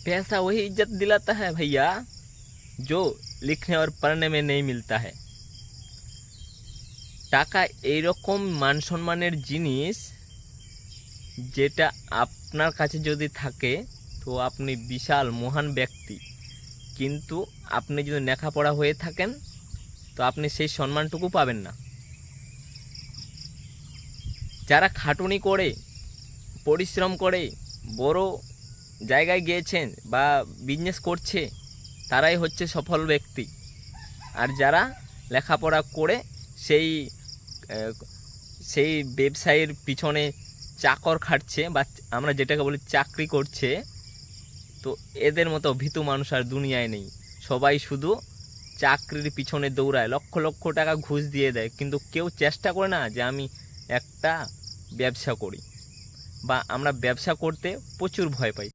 पैसा वही इज्जत दिलाता है भैया जो लिखने और पढ़ने में नहीं मिलता है। টাকা এইরকম মান সম্মানের জিনিস যেটা আপনার কাছে যদি থাকে তো আপনি বিশাল মহান ব্যক্তি, কিন্তু আপনি যদি লেখাপড়া হয়ে থাকেন তো আপনি সেই সম্মানটুকু পাবেন না। যারা খাটুনি করে পরিশ্রম করে বড় জায়গায় গিয়েছেন বা বিজনেস করছে তারাই হচ্ছে সফল ব্যক্তি। আর যারা লেখাপড়া করে সেই সেই ব্যবসায়ের পিছনে চাকর খাটছে বা আমরা যেটাকে বলি চাকরি করছে, তো এদের মতো ভীতু মানুষ আর দুনিয়ায় নেই। সবাই শুধু চাকরির পিছনে দৌড়ায়, লক্ষ লক্ষ টাকা ঘুষ দিয়ে দেয়, কিন্তু কেউ চেষ্টা করে না যে আমি একটা ব্যবসা করি। বা আমরা ব্যবসা করতে প্রচুর ভয় পাই।